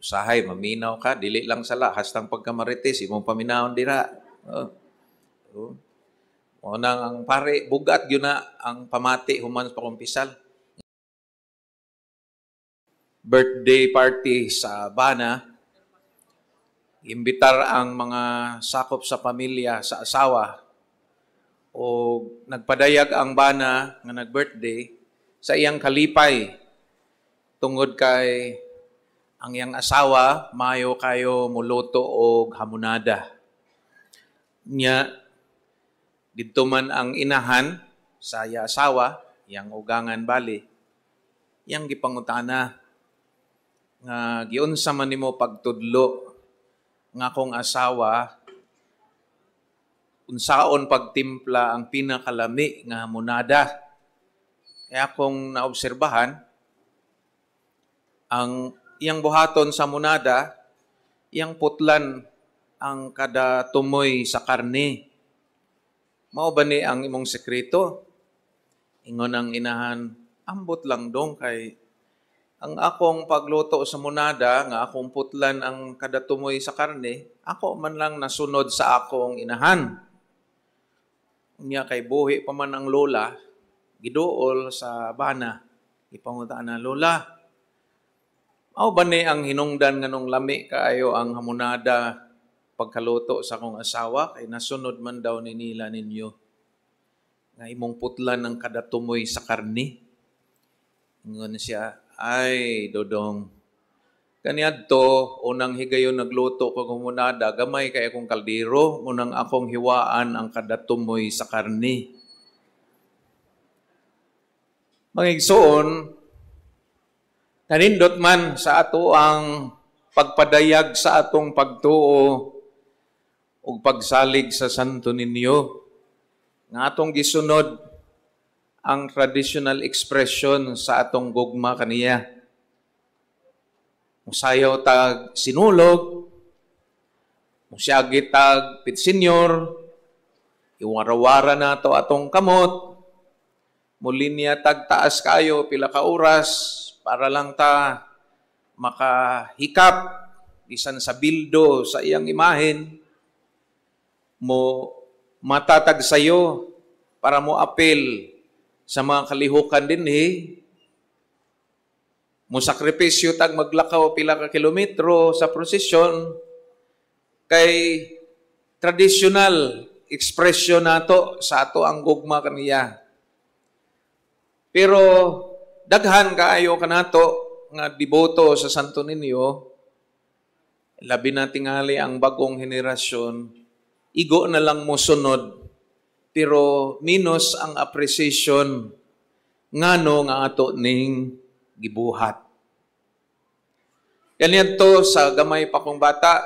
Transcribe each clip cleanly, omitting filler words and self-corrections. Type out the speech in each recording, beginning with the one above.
Usahay, maminaw ka, dili lang sala, hastang pagkamarites, imong paminawon dira. O nang ang pare, bugat yun na ang pamati human pa kumpisal. Birthday party sa bana, imbitar ang mga sakop sa pamilya, sa asawa, o nagpadayag ang bana nga nag-birthday sa iyang kalipay tungod kay ang iyang asawa mayo kayo muluto og hamonada. Nya didto man ang inahan sa iya asawa, iyang ugangan bali, iyang gipangutana nga giunsa man nimo pagtudlo nga akong asawa unsaon pagtimpla ang pinakalami nga hamonada. Kaya akong naobserbahan ang iyang buhaton sa hamonada, iyang putlan ang kada tumoy sa karne. Mao ba ni ang imong sekreto? Ingon ang inahan, ambot lang dong kay ang akong pagluto sa hamonada nga akong putlan ang kada tumoy sa karne, ako man lang nasunod sa akong inahan. Unya kay buhi pa man ang lola, giduol sa bana. Ipangutaan na, Lola, mao ba ni ang hinungdan nga nung lami kaayo ang hamonada pagkaluto sa akong asawa? Kay nasunod man daw ni nila ninyo nga imong putlan ng kada tumoy sa karne. Ingon siya, ay, Dodong, kaniadto, unang higayon nagluto ko hamonada, gamay kay akong kaldero, unang akong hiwaan ang kada tumoy sa karne. Mangigsoon, nanindot man sa ato ang pagpadayag sa atong pagtuo ug pagsalig sa santo ninyo, nga atong gisunod ang traditional expression sa atong gugma kaniya. Musayaw tag sinulog, musyagi tag pitsenyor, iwarawara na to atong kamot, mulinya tag taas kayo pila ka oras para lang ta makahikap bisan sa bildo sa iyang imahen, mo matatag sayo para mo apel sa mga kalihukan dinhi, mo sakripisyo tag maglakaw pila ka kilometro sa prosesyon, kay traditional expression nato sa ato ang gugma kaniya. Pero daghan kaayo kanato nga diboto sa santo ninyo, labi na tingali ang bagong henerasyon, igo na lang mo sunod, pero minus ang appreciation ngano nga ato ning gibuhat. Ganyan to sa gamay pa kong bata,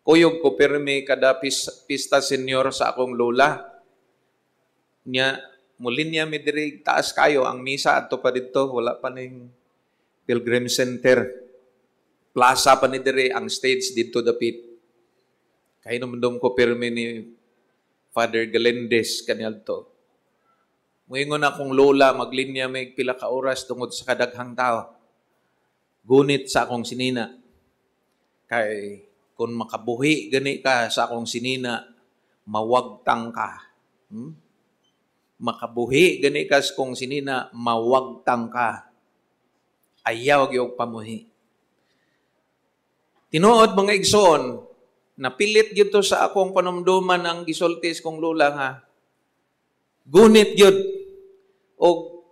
kuyog ko pirmi kada pista senior sa akong lola. Nya, mulinya mi diri taas kayo ang misa adto pa dito, wala pa ning Pilgrim Center. Plaza pa ni diri ang stage dito dapit. Kay numdum ko pirmi ni Father Galindez kaniadto. Muingon akong lola, maglinya may pila ka oras tungod sa kadaghang tao. Gunit sa akong sinina. Kay kung makabuhi gani ka sa akong sinina, mawagtang ka. Makabuhi gani ka sa akong sinina, mawagtang ka. Ayaw gyud pamuhi. Tinuod mga igsoon, napilit gyud to sa akong panumduman ang gisultis kong lola nga. Gunit gyud og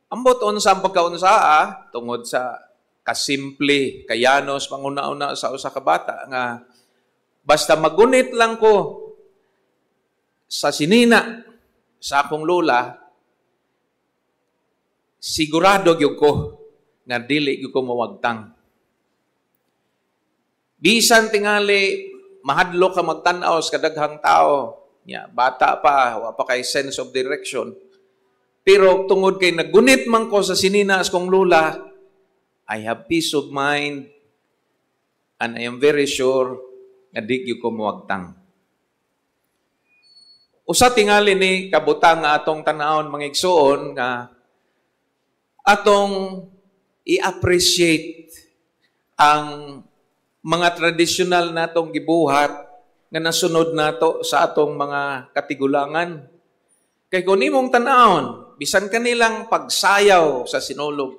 ambot unsa ang pagkaunsaa tungod sa kasimple, kayanos panguna-una sa usa ka bata nga basta magunit lang ko sa sinina sa akong lola, sigurado gyud ko nga dili gyud ko mawagtang. Bisan tingali mahadlo ka magtan-aw sa kadaghang tao, nya bata pa, wa pa kay sense of direction. Pero tungod kay nagunit man ko sa sinina sa kong lola, I have peace of mind and I am very sure nga di gyud ko mawagtang. Usa tingali ni kabutang nga atong tan-awon mga igsoon nga atong i-appreciate ang mga tradisyonal natong gibuhat nga nasunod nato sa atong mga katigulangan. Kay kung imong tan-awon, bisan kanilang pagsayaw sa sinulog,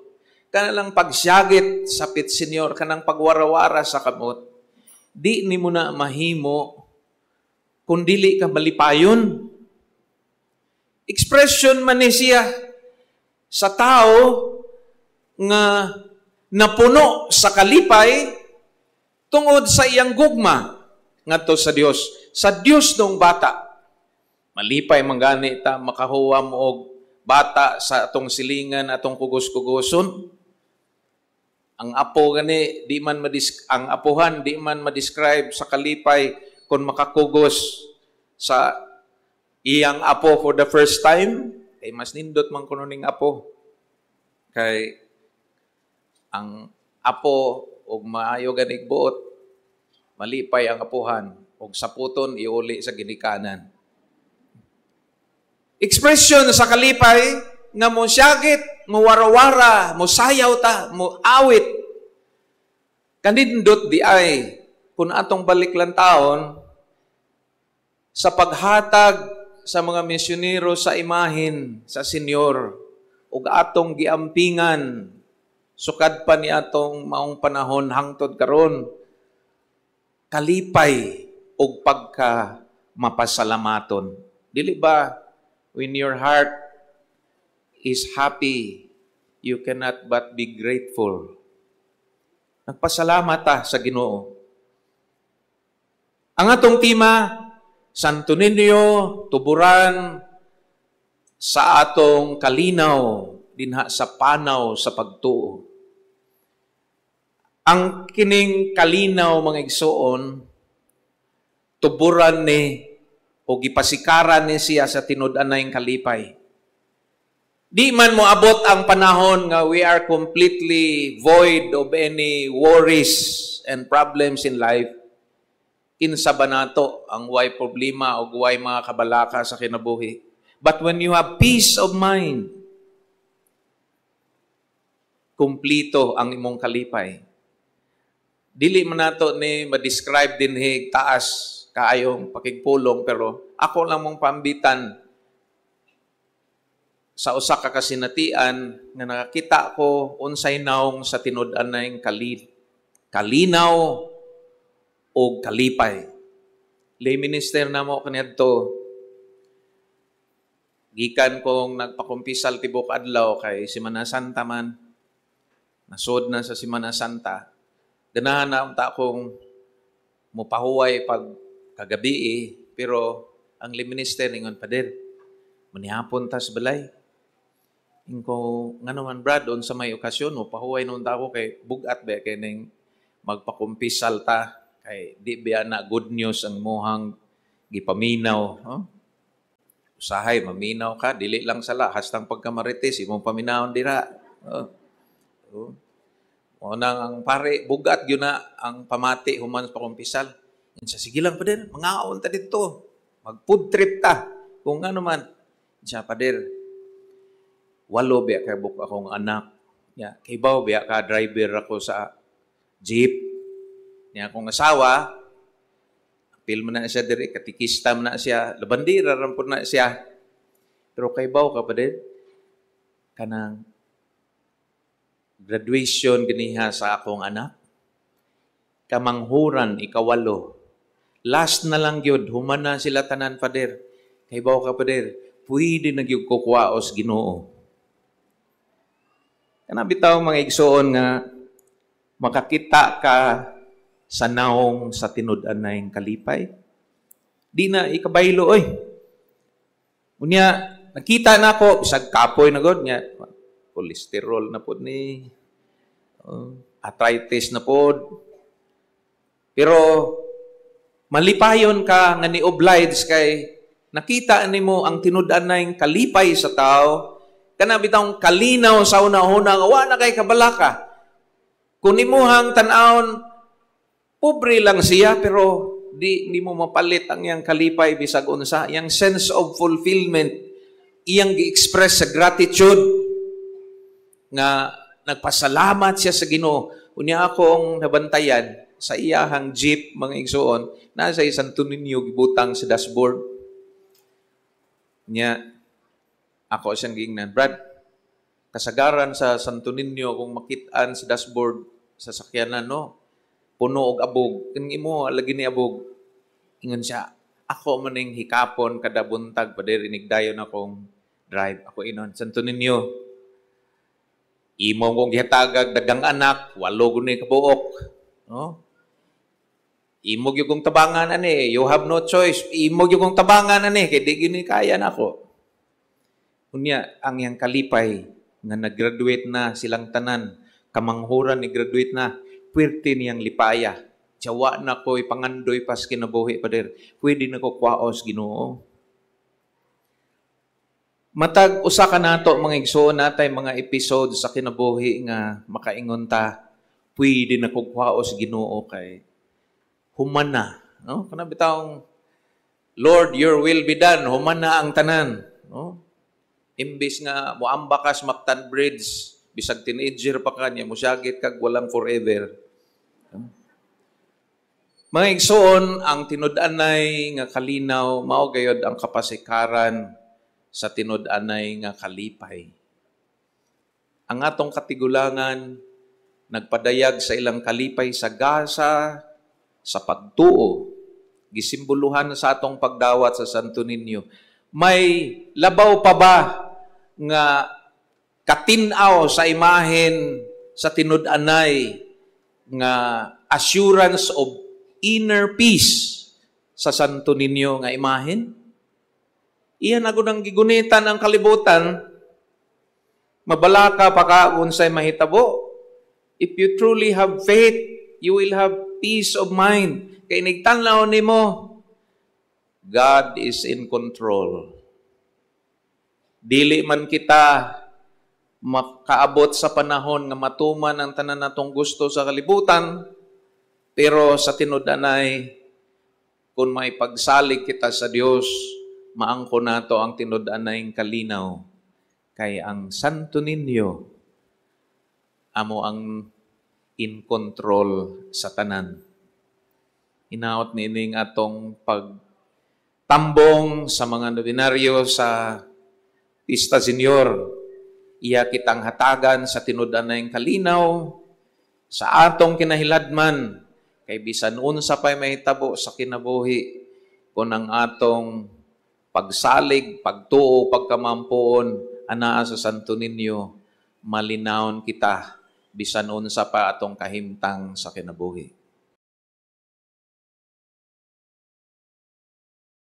kanilang pagsyagit sa pitsenyor, kanang pagwarawara sa kamot, di ni mo na mahimo kung dili ka malipayon. Expression man ni siya sa tao nga napuno sa kalipay tungod sa iyang gugma ngadto sa Dios. Sa Dios nung bata, malipay manggani ta makahuwa mo og bata sa atong silingan, atong kugos-kugoson. Ang apo gani ang apuhan di man ma-describe sa kalipay kung makakugos sa iyang apo for the first time, kay mas nindot man kuno ning apo. Kay ang apo og maayo ganig buot, malipay ang apuhan og saputon iuli sa ginikanan. Expression sa kalipay nga mo syagit, mo warawara, mo sayaw ta, mo awit. Kanindot di ay kung atong baliklan taon sa paghatag sa mga misyonero sa imahin sa Senyor ug atong giampingan sukad pa ni atong maong panahon hangtod karon, kalipay ug pagka mapasalamaton. Dili ba when your heart is happy, you cannot but be grateful. Nagpasalamat ta sa Ginoo. Ang atong tema, Santo Niño, tuburan sa atong kalinaw, dinha sa panaw sa pagtuo. Ang kining kalinaw mga igsoon, tuburan ni o gipasikaran ni siya sa tinud-anay kalipay. Di man mo abot ang panahon nga we are completely void of any worries and problems in life. Kinsa ba nato ang way problema o way mga kabalaka sa kinabuhi? But when you have peace of mind, kumplito ang imong kalipay. Dili man nato ni ma-describe din taas kaayong pakigpulong, pero ako lang mong pambitan sa usa ka kasinatian nga nakakita ko unsay naong sa tinud-anay kalinaw o kalipay. Lay minister na mo kaniadto. Gikan kong nagpakumpisal tibok adlaw kay Semana Santa man. Nasod na sa Semana Santa. Ganahan na ta akong mupahuway pag kagabi pero ang lay minister ingon pader. Manihapon tas balay. Ingko nga naman brad on sa may okasyon mo pahuway noon ta ako kay bugat ba kay ning magpakumpisal ta kay di biya na good news ang mohang gipaminaw. Usahay maminaw ka dili lang sala hastang pagkamarites imong paminawon dira. Unang ang pare bugat gyud na ang pamati human sa pakumpisal. Insa sige lang pader mangaon ta didto. Mag food trip ta kung ano man. Insa pader 8 biya kay buk akong anak. Ya, kay baw biya ka driver ako sa jeep. Niya akong asawa, apil man na siya diri, katikista man na siya, labandira ran pud na siya. Pero kay baw ka pa din, kanang graduation ganiha sa akong anak, kamanghuran, ikawalo. Last na lang yun, human na sila tanan pader. Kay baw ka pader, pwede na gyud ko kuwaos Ginoo. Kana bitaw mga igsoon nga makakita ka sa naong sa tinud-anay kalipay. Di na ikabaylo oy. Unya nakita na ako bisag kapoy na god nya cholesterol na pod ni arthritis na pod. Pero malipayon ka nga ni-oblige kay nakita nimo ang tinud-anay kalipay sa tao. Kana bitong kalinaw sa una-una nga wa na kay kabalaka. Kung imuhang tan-awon pobre lang siya pero di mo mapalit ang iyang kalipay bisag unsa, iyang sense of fulfillment, iyang gi-express sa gratitude nga nagpasalamat siya sa Ginoo Unya akong nabantayan sa iyahang jeep, mga igsoon, nasa isang tuninyo gibutang sa dashboard. Unya, ako siyang giingnan, Brad, kasagaran sa Santo Niño kung makitaan sa dashboard sa sakyanan, no? Puno og abog. Kung imo, lagi ni abog. Ingon siya, ako maning hikapon kada buntag, pader inigdayon akong drive. Ako inon, Santo Niño, imo kong gihatagag dagang anak, 8 guni kabuok. No? Imo gyud kong tabangan ani, you have no choice. Imo gyud kong tabangan ani, kay di gini kaya nako. Unya ang yang kalipay nga nag-graduate na silang tanan, kamanghuran ni graduate na, puwerte niyang lipaya. Tiyawa na ko'y pangandoy pas kinabuhi pader. Pwede na ko kwaos Ginoo. Matag usa ka nato mga igsoon natay mga episode sa kinabuhi nga makaingon ta pwede na kog kwaos Ginoo kay human na, no? Kana bitawng Lord, your will be done. Human na ang tanan, no? Imbis nga moamba ka sa Mactan Bridge, bisag teenager pa kanya, musyagit kag walang forever. No? Mga igsoon, ang tinud-anay nga kalinaw mao gayod ang kapasikaran sa tinud-anay nga kalipay. Ang atong katigulangan nagpadayag sa ilang kalipay sa gasa, sa pagtuo, gisimboluhan sa atong pagdawat sa Santo Niño. May labaw pa ba nga katinaw sa imahen sa tinud-anay nga assurance of inner peace sa Santo Niño nga imahen? Iyan ako nang gigunitan ang kalibutan, mabalaka pa ka unsay mahitabo. If you truly have faith, you will have peace of mind. Kay nigtanaw nimo, God is in control. Dili man kita makaabot sa panahon nga matuman ang tanan natong gusto sa kalibutan, pero sa tinud-anay, kung may pagsalig kita sa Dios, maangko nato ang tinud-anay kalinaw kay ang Santo Niño amo ang in control sa tanan. Hinaot nining atong pagtambong sa mga ordinaryo sa Pista Senior. Iya kitang hatagan sa tinud-anay kalinaw sa atong kinahiladman kay bisan unsa pay mahitabo sa kinabuhi kung ang atong pagsalig, pagtuo, pagkamampuon, anaa sa Santo Niño, malinawon kita, bisan unsa pa atong kahimtang sa kinabuhi.